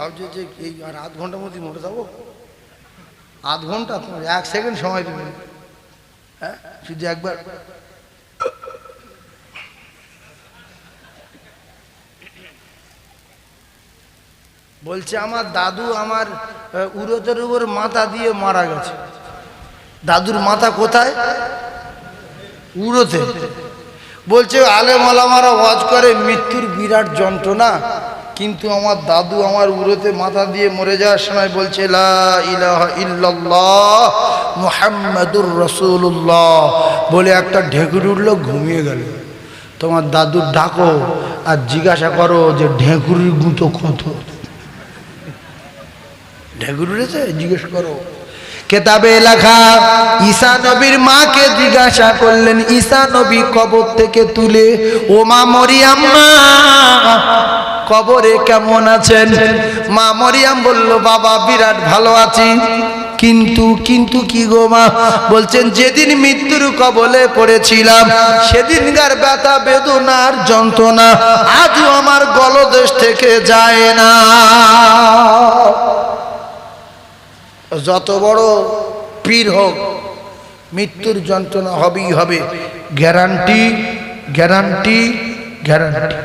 ভাবছে যে এই আর আধ ঘন্টার মধ্যে মরে যাবো। আধ ঘন্টা তোমার 1 সেকেন্ড সময় দেবেন, হ্যাঁ শুধু একবার বলছে আমার দাদু আমার উরতের উপর মাথা দিয়ে মারা গেছে। দাদুর মাথা কোথায়? উরতে। বলছে আলেম ওলামারা ওয়াজ করে মৃত্যুর বিরাট যন্ত্রণা, কিন্তু আমার দাদু আমার উরতে মাথা দিয়ে মরে যাওয়ার সময় বলছে লা ইলাহা ইল্লাল্লাহ মুহাম্মাদুর রাসূলুল্লাহ বলে একটা ঢেকুর উঠলো, ঘুমিয়ে গেল। তোমার দাদুর ডাকো আর জিজ্ঞাসা করো যে ঢেকুরির গুঁতো কত। ঢেকুর উঠেছে জিজ্ঞেস করো। কেতাবে লেখা ঈসা নবীর মাকে জিজ্ঞাসা করলেন, ঈসা নবী কবর থেকে তুলে, ও মা মরিয়াম মা কবরে কেমন আছেন? মা মরিয়াম বলল, বাবা বিরাট ভালো আছি। কিন্তু কি গো মা? বলছেন যেদিন মৃত্যুর কবলে পড়েছিলাম সেদিনকার ব্যথা বেদনার যন্ত্রণা আজও আমার গলদেশ থেকে যায় না। যত বড় পীর হোক মৃত্যুর যন্ত্রণা হবেই হবে, গ্যারান্টি গ্যারান্টি গ্যারান্টি।